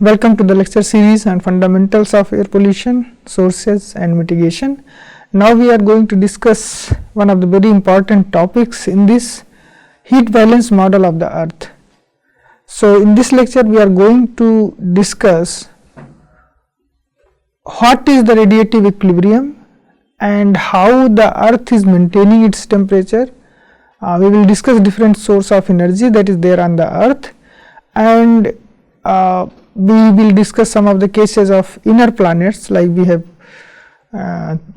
Welcome to the lecture series on fundamentals of air pollution, sources and mitigation. Now we are going to discuss one of the very important topics in this heat balance model of the earth. So, in this lecture we are going to discuss what is the radiative equilibrium and how the earth is maintaining its temperature. We will discuss different source of energy that is there on the earth, and we will discuss some of the cases of inner planets, like we have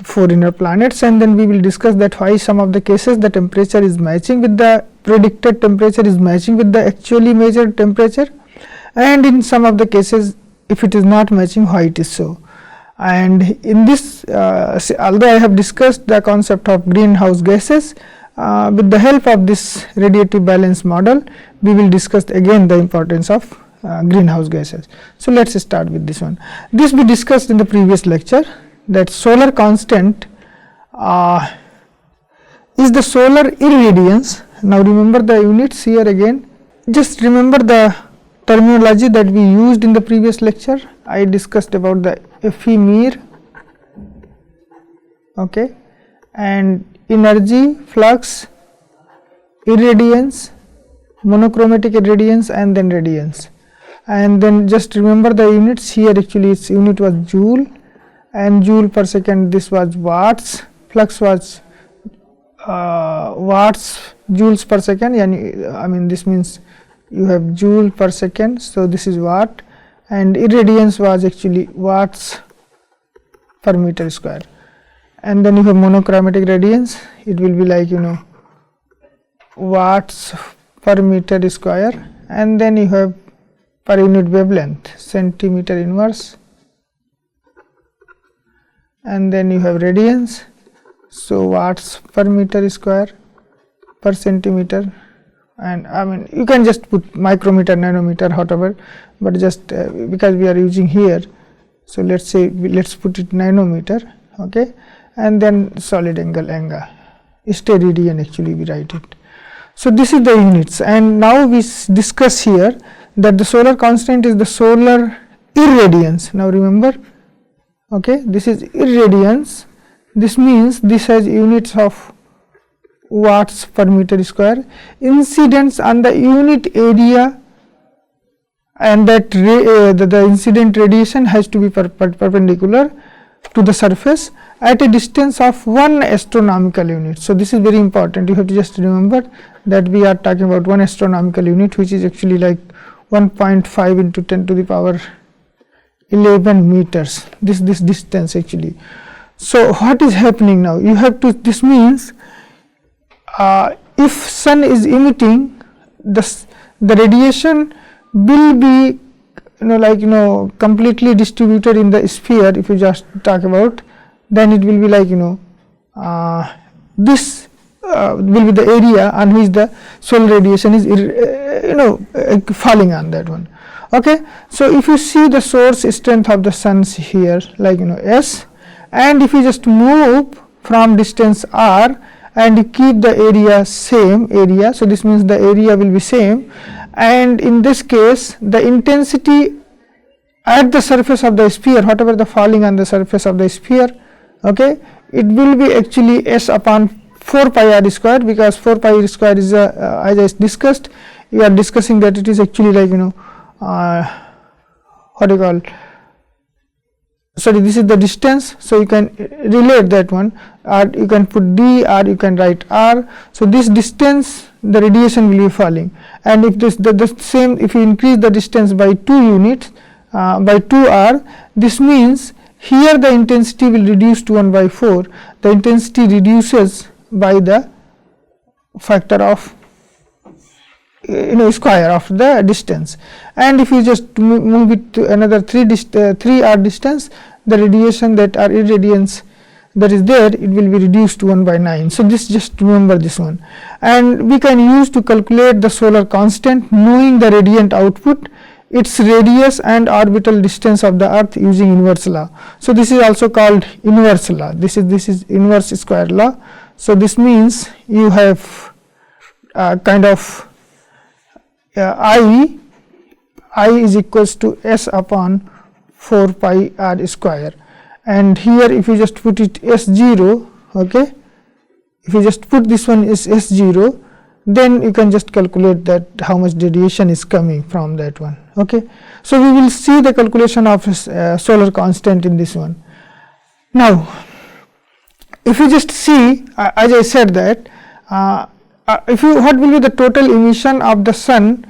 4 inner planets, and then we will discuss that why some of the cases the temperature is matching with the predicted temperature is matching with the actually measured temperature, and in some of the cases if it is not matching, why it is so. And in this although I have discussed the concept of greenhouse gases, with the help of this radiative balance model we will discuss again the importance of greenhouse gases. So, let us start with this one. This we discussed in the previous lecture, that solar constant is the solar irradiance. Now, remember the units here again, just remember the terminology that we used in the previous lecture. I discussed about the FE-MER, okay, and energy, flux, irradiance, monochromatic irradiance, and then radiance. And then just remember the units here, actually its unit was joule, and joule per second, this was watts, flux was watts joules per second, and I mean this means you have joule per second, so this is watt, and irradiance was actually watts per meter square. And then you have monochromatic radiance, it will be like watts per meter square, and then you have per unit wavelength, centimeter inverse, and then you have radiance, so watts per meter square per centimeter, and I mean you can just put micrometer, nanometer, whatever, but just because we are using here, so let us say let us put it nanometer, okay, and then solid angle anga, steradian actually we write it. So, this is the units, and now we discuss here that the solar constant is the solar irradiance. Now, remember, okay, this is irradiance, this means this has units of watts per meter square, incidence on the unit area, and that the incident radiation has to be perpendicular to the surface at a distance of 1 astronomical unit. So, this is very important, you have to just remember that we are talking about 1 astronomical unit, which is actually like 1.5 into 10 to the power 11 meters, this distance actually. So, what is happening now? You have to, this means if sun is emitting, the radiation will be completely distributed in the sphere. If you just talk about, then it will be like this will be the area on which the solar radiation is falling on that one, okay. So, if you see the source strength of the suns here, like S, and if you just move from distance r and you keep the area same area, so this means the area will be same, and in this case the intensity at the surface of the sphere, whatever the falling on the surface of the sphere, okay, it will be actually S upon 4 pi r square, because 4 pi r square is as I discussed, we are discussing that it is actually like what do you call, sorry, this is the distance. So, you can relate that one, or you can put d, or you can write r. So, this distance the radiation will be falling, and if this the same, if you increase the distance by 2 units by 2 r, this means here the intensity will reduce to 1 by 4, the intensity reduces by the factor of square of the distance, and if you just move it to another 3 r distance, the radiation that are irradiance that is there, it will be reduced to 1 by 9. So, this just remember this one, and we can use to calculate the solar constant knowing the radiant output, its radius and orbital distance of the earth using inverse law. So, this is also called inverse law, this is inverse square law. So, this means you have kind of I I is equals to S upon 4 pi r square, and here if you just put it S0, okay, if you just put this one is S0, then you can just calculate that how much radiation is coming from that one. Okay. So, we will see the calculation of solar constant in this one. Now, if you just see, as I said that what will be the total emission of the sun,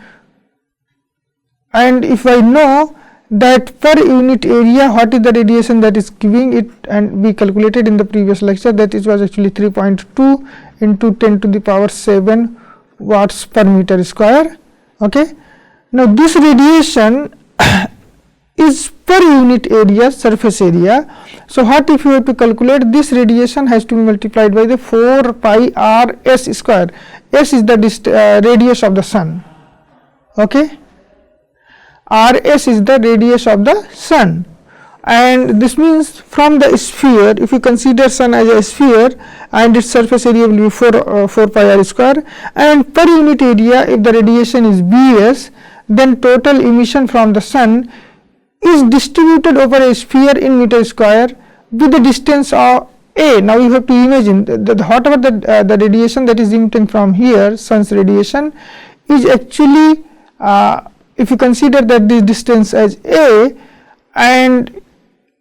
and if I know that per unit area what is the radiation that is giving it, and we calculated in the previous lecture that it was actually 3.2 into 10 to the power 7 watts per meter square. Okay. Now, this radiation is per unit area, surface area. So, what if you have to calculate this radiation has to be multiplied by the 4 pi r s square. S is the radius of the sun. Okay. R s is the radius of the sun, and this means from the sphere, if you consider sun as a sphere and its surface area will be 4 pi r square, and per unit area if the radiation is Bs, then total emission from the sun is distributed over a sphere in meter square with the distance of a. Now, you have to imagine whatever the radiation that is emitting from here, sun's radiation is actually if you consider that this distance as a, and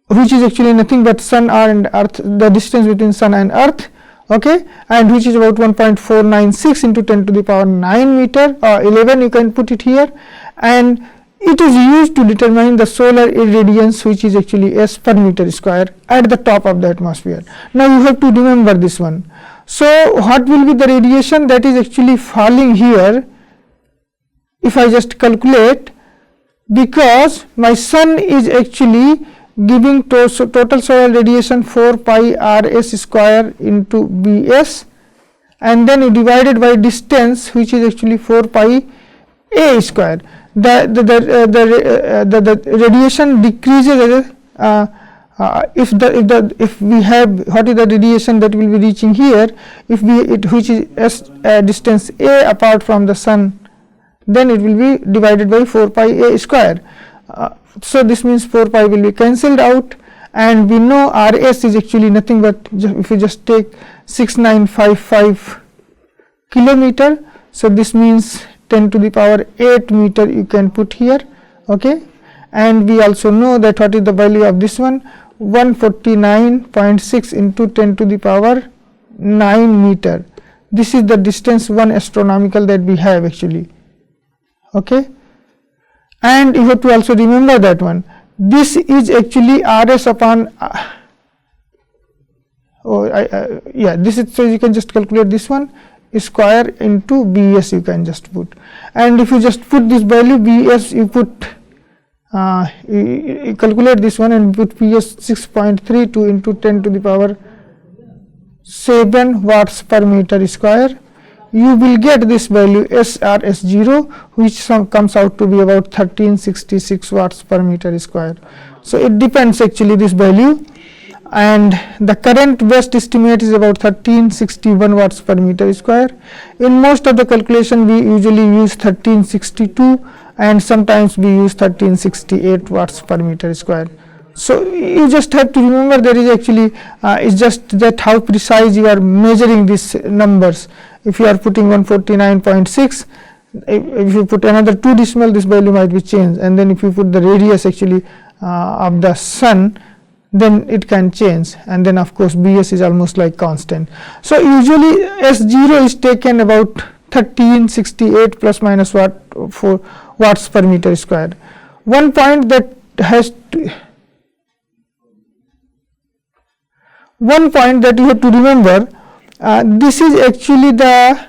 which is actually nothing but sun and earth, the distance between sun and earth, okay, and which is about 1.496 into 10 to the power 9 meter or 11, you can put it here, and it is used to determine the solar irradiance, which is actually S per meter square at the top of the atmosphere. Now, you have to remember this one. So, what will be the radiation that is actually falling here if I just calculate, because my sun is actually giving total solar radiation 4 pi r s square into B s, and then you divided by distance, which is actually 4 pi a square. The radiation decreases if we have what is the radiation that will be reaching here, if which is distance a apart from the sun, then it will be divided by 4 pi a square. So, this means 4 pi will be cancelled out, and we know R s is actually nothing but if you just take 6955 kilometer. So, this means 10 to the power 8 meter you can put here. Okay. And we also know that what is the value of this one, 149.6 into 10 to the power 9 meter. This is the distance, one astronomical, that we have actually. Okay. And you have to also remember that one, this is actually R s upon this is, so you can just calculate this one square into B s, you can just put, and if you just put this value B s, you put you calculate this one and put P s 6.32 into 10 to the power 7 watts per meter square, you will get this value SRS0, which comes out to be about 1366 watts per meter square. So, it depends actually this value, and the current best estimate is about 1361 watts per meter square. In most of the calculation we usually use 1362, and sometimes we use 1368 watts per meter square. So, you just have to remember there is actually it's just that how precise you are measuring these numbers. If you are putting 149.6, if you put another 2 decimal, this value might be changed, and then if you put the radius actually of the sun, then it can change, and then of course B s is almost like constant. So, usually S0 is taken about 1368 plus minus watts per meter square. One point that you have to remember, this is actually the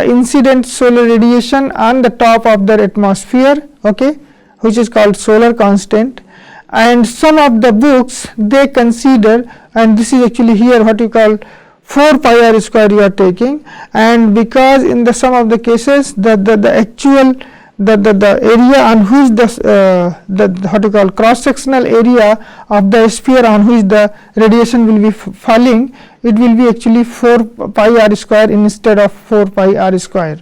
incident solar radiation on the top of the atmosphere, okay, which is called solar constant, and some of the books they consider, and this is actually here what you call 4 pi r square you are taking, and because in the some of the cases the actual the area on which the what you call cross sectional area of the sphere on which the radiation will be falling, it will be actually 4 pi r square instead of 4 pi r square.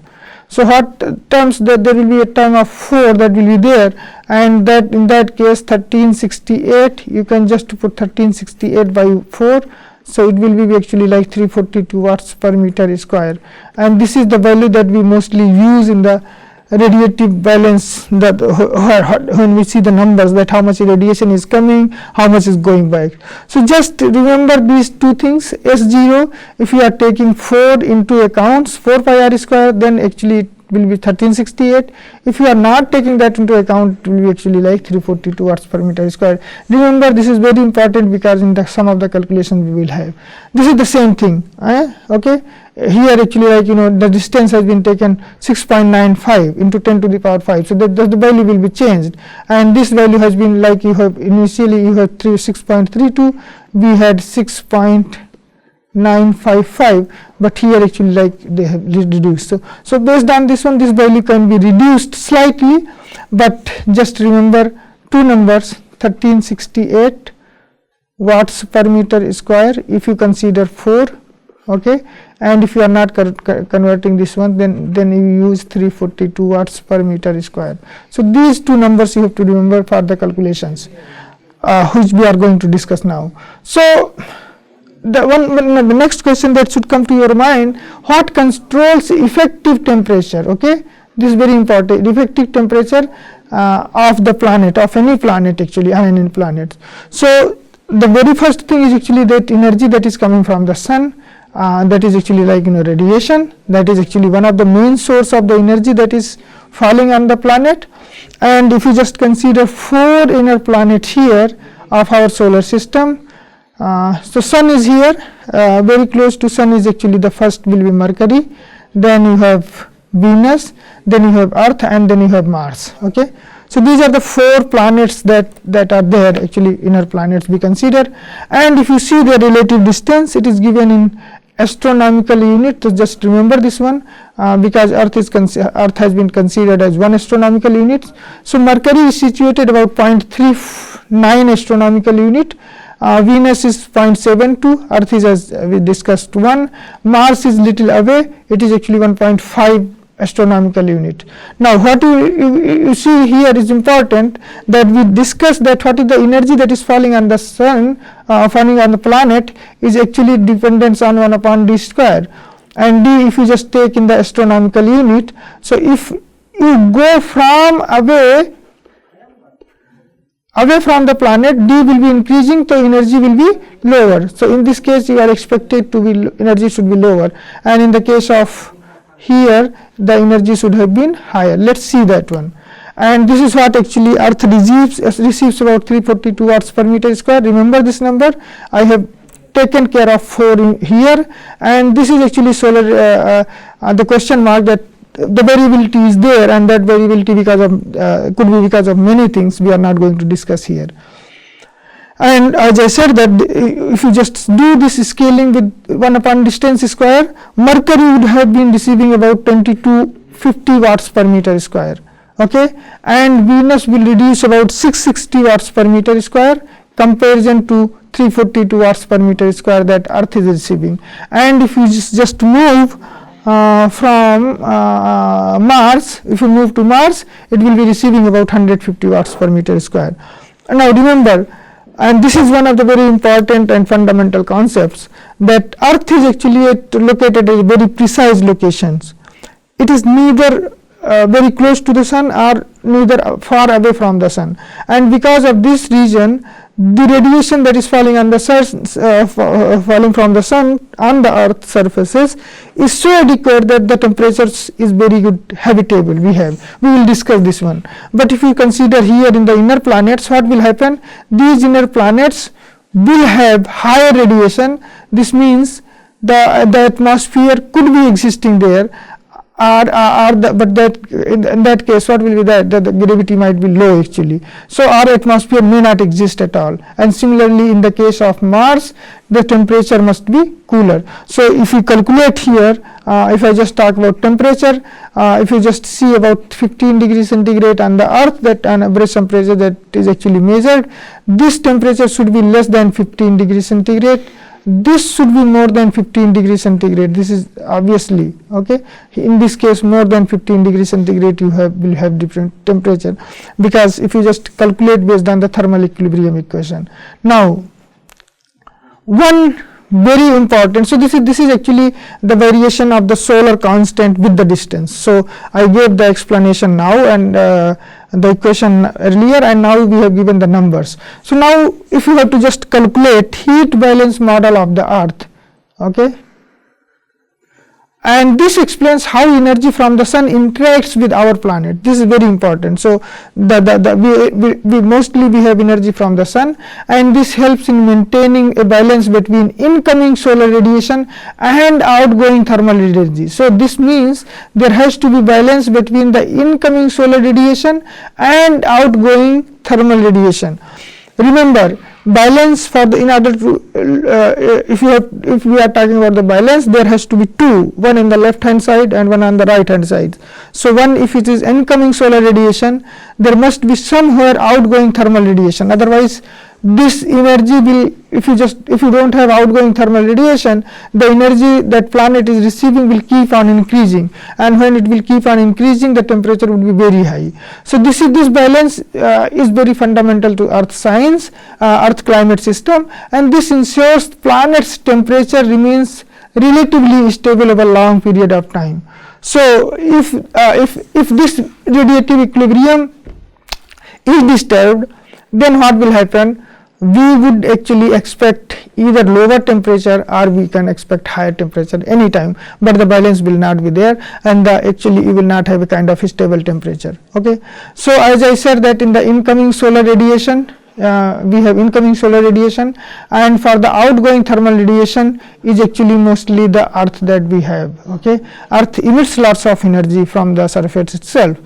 So what terms, that there will be a term of 4 that will be there, and that in that case 1368, you can just put 1368 by 4. So it will be actually like 342 watts per meter square, and this is the value that we mostly use in the radiative balance, that when we see the numbers, that how much radiation is coming, how much is going back. So just remember these two things. S0, if you are taking 4 into accounts, 4 pi r square, then actually it will be 1368. If you are not taking that into account, it will be actually like 342 watts per meter square. Remember, this is very important, because in the some of the calculations we will have, this is the same thing. Okay, here actually, like, the distance has been taken 6.95 into 10 to the power 5, so that the value will be changed, and this value has been, like, you have initially you have 6.32, we had 6.955, but here actually, like, they have reduced. So based on this one, this value can be reduced slightly, but just remember two numbers, 1368 watts per meter square if you consider 4. Okay, and if you are not converting this one, then you use 342 watts per meter square. So these two numbers you have to remember for the calculations, which we are going to discuss now. So the next question that should come to your mind, what controls effective temperature? Okay, this is very important, effective temperature of the planet, of any planet actually, in planets. So the very first thing is actually that energy that is coming from the sun, that is actually, like, radiation, that is actually one of the main source of the energy that is falling on the planet. And if you just consider 4 inner planets here of our solar system, so sun is here, very close to sun is actually the first will be Mercury, then you have Venus, then you have Earth, and then you have Mars. Okay, so these are the 4 planets that are there, actually inner planets we consider. And if you see their relative distance, it is given in astronomical unit. So just remember this one, because Earth has been considered as 1 astronomical unit. So Mercury is situated about 0.39 astronomical unit, Venus is 0.72, Earth is, as we discussed, 1, Mars is little away, it is actually 1.5 astronomical unit. Now what you see here is important, that we discussed that what is the energy that is falling on the sun, falling on the planet, is actually dependence on 1 upon d square, and d if you just take in the astronomical unit. So if you go from away from the planet, d will be increasing, so energy will be lower. So in this case you are expected to be, energy should be lower, and in the case of here the energy should have been higher. Let's see that one. And this is what actually Earth receives about 342 watts per meter square. Remember this number, I have taken care of 4 here, and this is actually solar, the question mark, that the variability is there, and that variability because of could be because of many things we are not going to discuss here. And as I said, that if you just do this scaling with 1 upon distance square, Mercury would have been receiving about 2250 watts per meter square. Okay, and Venus will reduce about 660 watts per meter square, comparison to 342 watts per meter square that Earth is receiving. And if you just move from Mars, if you move to Mars, it will be receiving about 150 watts per meter square. Now remember, and this is one of the very important and fundamental concepts, that Earth is actually located at very precise locations. It is neither very close to the sun or neither far away from the sun, and because of this reason, the radiation that is falling on the falling from the sun on the Earth surfaces is so adequate that the temperature is very good, habitable. We will discuss this one. But if you consider here in the inner planets, what will happen? These inner planets will have higher radiation. This means the atmosphere could be existing there, but that in that case, what will be that the gravity might be low actually. So our atmosphere may not exist at all. And similarly, in the case of Mars, the temperature must be cooler. So if you calculate here, if I just talk about temperature, if you just see about 15 degrees centigrade on the Earth, that an average temperature that is actually measured, this temperature should be less than 15 degrees centigrade. this should be more than 15 degrees centigrade. This is obviously, okay, in this case more than 15 degrees centigrade you will have different temperature, because if you just calculate based on the thermal equilibrium equation. Now one very important, so this is actually the variation of the solar constant with the distance. So I gave the explanation now and the equation earlier, and now we have given the numbers. So now if you have to just calculate heat balance model of the earth, okay, and this explains how energy from the sun interacts with our planet. This is very important. So we mostly have energy from the sun, and this helps in maintaining a balance between incoming solar radiation and outgoing thermal energy. So this means there has to be balance between the incoming solar radiation and outgoing thermal radiation. Remember, balance for the, in order to if we are talking about the balance, there has to be two, one in the left hand side and one on the right hand side. So one, if it is incoming solar radiation, there must be somewhere outgoing thermal radiation, otherwise this energy will, if you don't have outgoing thermal radiation, the energy that planet is receiving will keep on increasing, and when it will keep on increasing, the temperature would be very high. So this balance is very fundamental to earth science, earth climate system, and this ensures planet's temperature remains relatively stable over a long period of time. So if this radiative equilibrium is disturbed, then what will happen? We would actually expect either lower temperature or we can expect higher temperature any time, but the balance will not be there, and actually you will not have a kind of stable temperature. Okay. So as I said that in the incoming solar radiation, we have incoming solar radiation, and for the outgoing thermal radiation is actually mostly the earth that we have. Okay. Earth emits lots of energy from the surface itself.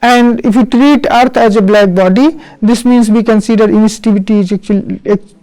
And if you treat earth as a black body, this means we consider emissivity is actually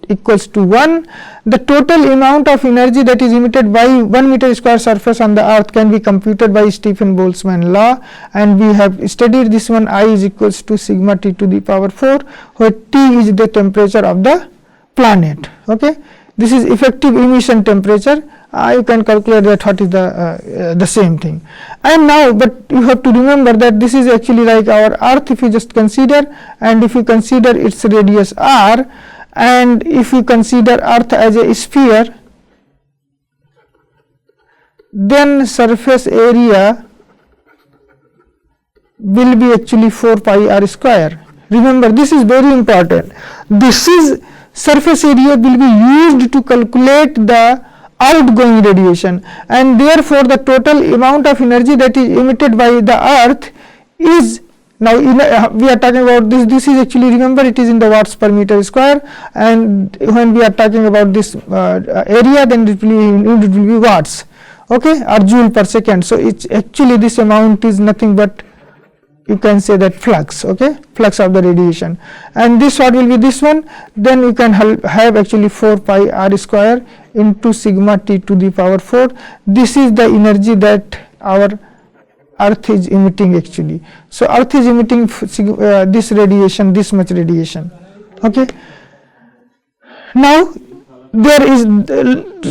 equals to 1. The total amount of energy that is emitted by 1 meter square surface on the earth can be computed by Stephen Boltzmann law, and we have studied this one. I is equals to sigma T to the power 4, where T is the temperature of the planet. Okay. This is effective emission temperature. You can calculate that what is the same thing. And now, but you have to remember that this is actually like our earth, if you just consider, and if you consider its radius r, and if you consider earth as a sphere, then surface area will be actually 4 pi r square. Remember, this is very important. This is surface area will be used to calculate the outgoing radiation, and therefore the total amount of energy that is emitted by the earth is, now we are talking about this is actually, remember, it is in the watts per meter square, and when we are talking about this area, then it will be watts, okay, or joule per second. So it's actually, this amount is nothing but, you can say that flux, okay, flux of the radiation, and this what will be this one, then you can have actually 4 pi r square into sigma T to the power 4. This is the energy that our earth is emitting actually. So earth is emitting this radiation, this much radiation. Okay. Now there is,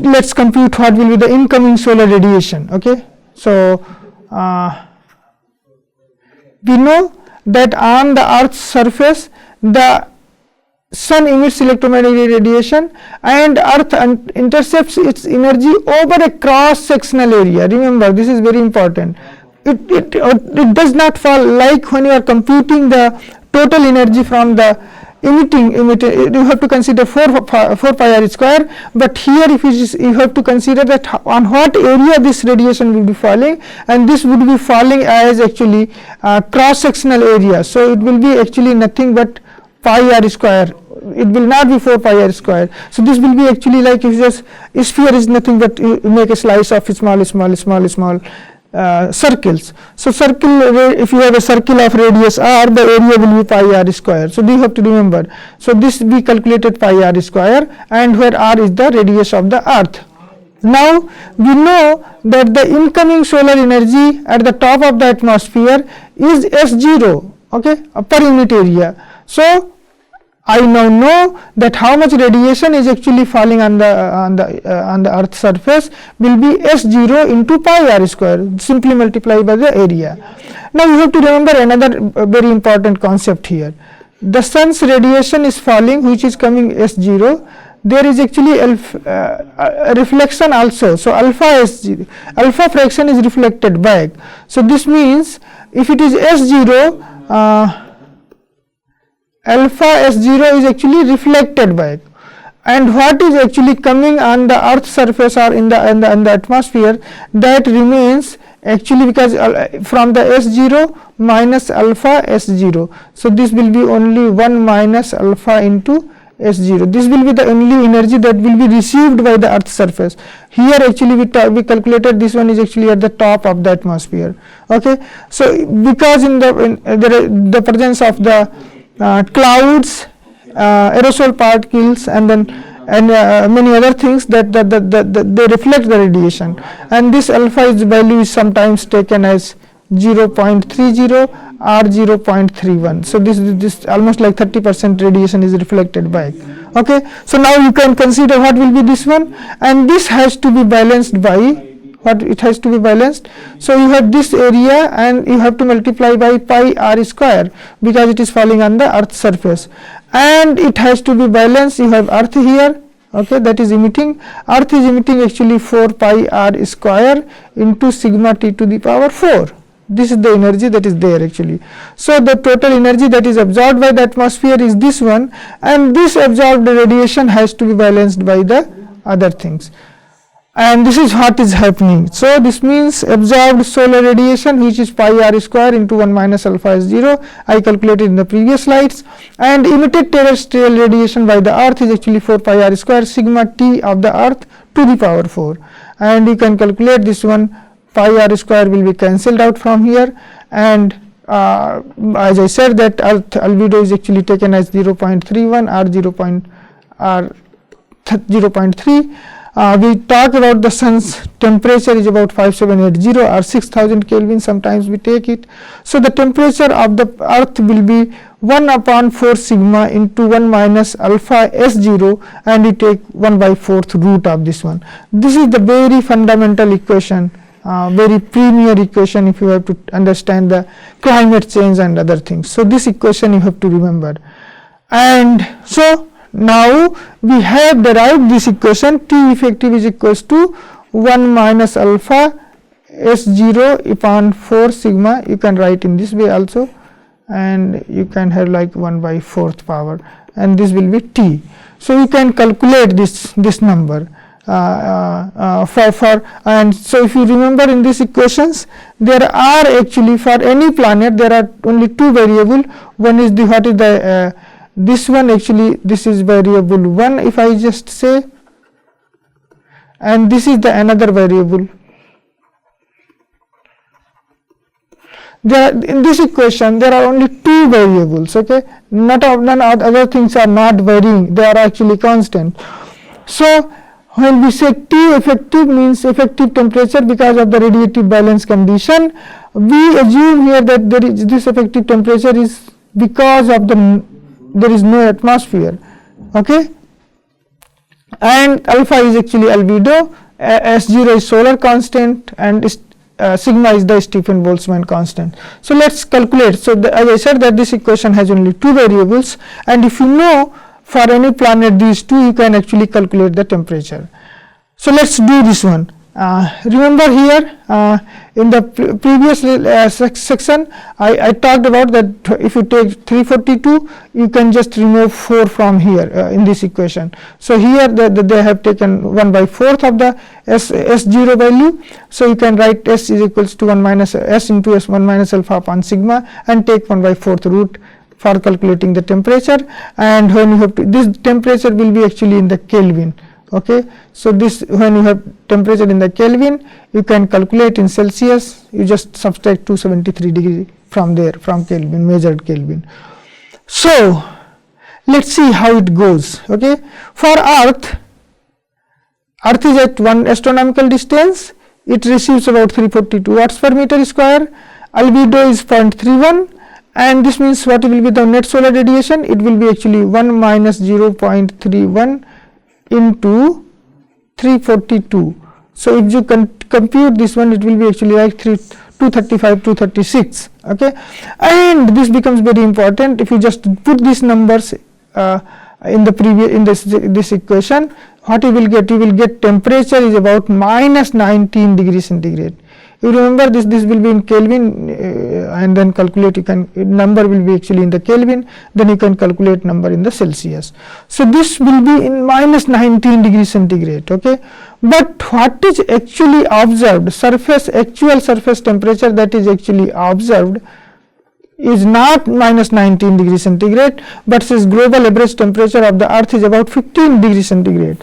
let's compute what will be the incoming solar radiation. Okay. So we know that on the earth's surface the sun emits electromagnetic radiation, and earth intercepts its energy over a cross sectional area. Remember, this is very important. It does not fall, like when you are computing the total energy from the emitting, you have to consider 4 pi r square, but here if you have to consider that on what area this radiation will be falling, and this would be falling as actually cross sectional area. So it will be actually nothing but pi r square. It will not be 4 pi r square. So this will be actually like, if just sphere is nothing but you make a slice of small circles. So circle, if you have a circle of radius r, the area will be pi r square. So you have to remember. So this we calculated pi r square, and where r is the radius of the earth. Now we know that the incoming solar energy at the top of the atmosphere is S0, okay, per unit area. So I now know that how much radiation is actually falling on the Earth surface will be S0 into pi r square, simply multiply by the area. Now you have to remember another very important concept here. The sun's radiation is falling, which is coming S0. There is actually a reflection also. So alpha fraction is reflected back. So this means if it is S0, alpha S0 is actually reflected back, and what is actually coming on the Earth surface or in the atmosphere, that remains actually, because from the S0 minus alpha S0. So this will be only 1 minus alpha into S0. This will be the only energy that will be received by the Earth surface. Here actually we calculated this one is actually at the top of the atmosphere. Okay, so because in the presence of the clouds, aerosol particles, and then many other things that they reflect the radiation, and this alpha value is sometimes taken as 0.30 or 0.31. So this almost like 30% radiation is reflected back. Okay, so now you can consider what will be this one, and this has to be balanced by what it has to be balanced. So you have this area and you have to multiply by pi r square, because it is falling on the Earth surface, and it has to be balanced. You have Earth here, okay, that is emitting. Earth is emitting actually 4 pi r square into sigma t to the power 4. This is the energy that is there actually. So the total energy that is absorbed by the atmosphere is this one, and this absorbed radiation has to be balanced by the other things. And this is what is happening. So this means absorbed solar radiation, which is pi r square into 1 minus alpha S0, I calculated in the previous slides, and emitted terrestrial radiation by the Earth is actually 4 pi r square sigma t of the Earth to the power 4, and you can calculate this one. Pi r square will be cancelled out from here, and as I said that Earth albedo is actually taken as 0.31 or 0.3. We talk about the sun's temperature is about 5780 or 6000 Kelvin, sometimes we take it. So the temperature of the Earth will be 1 upon 4 sigma into 1 minus alpha S0, and we take 1 by 4th root of this one. This is the very fundamental equation, very premier equation if you have to understand the climate change and other things. So this equation you have to remember. And so now we have derived this equation. T effective is equals to 1 minus alpha S0 upon 4 sigma. You can write in this way also, and you can have like 1 by 4th power, and this will be T. So you can calculate this number. And so if you remember in these equations, there are actually for any planet there are only two variables. One is the what is the this one, actually this is variable 1 if I just say, and this is the another variable. There in this equation there are only two variables. Okay, none other things are not varying, they are actually constant. So when we say T effective means effective temperature because of the radiative balance condition, we assume here that there is this effective temperature is because of there is no atmosphere. Okay, and alpha is actually albedo, S0 is solar constant, and sigma is the Stephen Boltzmann constant. So let's calculate. So as I said that this equation has only two variables, and if you know for any planet these two, you can actually calculate the temperature. So let's do this one. Remember here in the previous section I talked about that if you take 342, you can just remove 4 from here in this equation. So here they have taken 1 by 4th of the S0 value. So you can write S is equals to 1 minus S into S 1 minus alpha upon sigma, and take 1 by 4th root for calculating the temperature. And when you have to, this temperature will be actually in the Kelvin. Okay, so this when you have temperature in the Kelvin, you can calculate in Celsius. You just subtract 273 degree from there, from Kelvin, measured Kelvin. So let's see how it goes. Okay, for Earth is at 1 astronomical distance. It receives about 342 watts per meter square. Albedo is 0.31, and this means what will be the net solar radiation? It will be actually 1 minus 0.31 into 342. So if you compute this one, it will be actually like 235, 236. Okay, and this becomes very important. If you just put these numbers in the previous this equation, what you will get? You will get temperature is about minus 19 degrees centigrade. You remember this will be in Kelvin, and then calculate, you can, number will be actually in the Kelvin, then you can calculate number in the Celsius. So this will be in minus 19 degrees centigrade. Okay, but what is actually observed, actual surface temperature that is actually observed is not minus 19 degrees centigrade, but says global average temperature of the earth is about 15 degrees centigrade.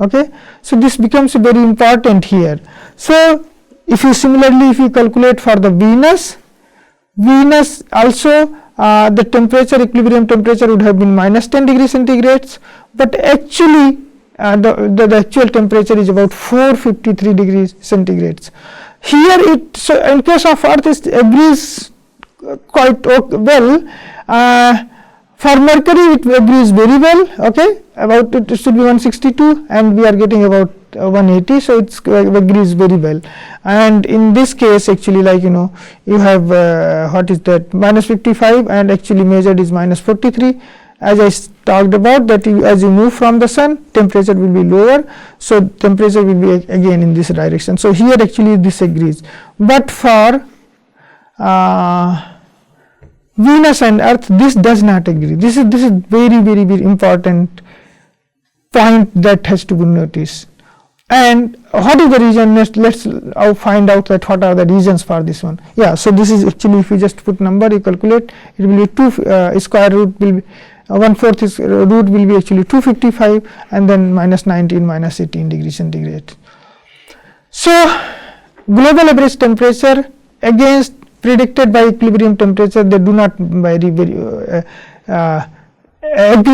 Okay, so this becomes very important here. So if you similarly, if you calculate for the Venus also the temperature, equilibrium temperature would have been minus 10 degrees centigrade, but actually the actual temperature is about 453 degrees centigrade. Here so in case of Earth it agrees quite well. For Mercury it agrees very well. Okay, about it should be 162 and we are getting about 180, so it agrees very well. And in this case actually, like you have what is that, minus 55, and actually measured is minus 43. As I talked about that, as you move from the sun, temperature will be lower, so temperature will be again in this direction. So here actually this agrees, but for Venus and Earth this does not agree. This is very important point that has to be noticed. And what is the reason? Let's find out that what are the reasons for this one. Yeah, so this is actually, if you just put number, you calculate, it will be 2 square root will be 1/4 is root will be actually 255, and then minus 19 minus 18 degrees centigrade. So global average temperature against predicted by equilibrium temperature, they do not agree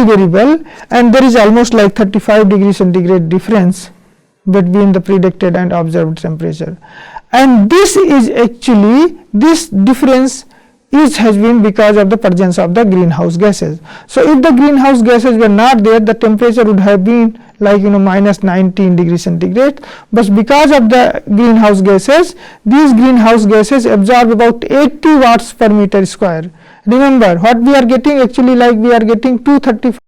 very well, and there is almost like 35 degrees centigrade difference between the predicted and observed temperature, and this is actually, this difference has been because of the presence of the greenhouse gases. So if the greenhouse gases were not there, the temperature would have been like minus 19 degrees centigrade, but because of the greenhouse gases, these greenhouse gases absorb about 80 watts per meter square. Remember what we are getting, actually like we are getting 235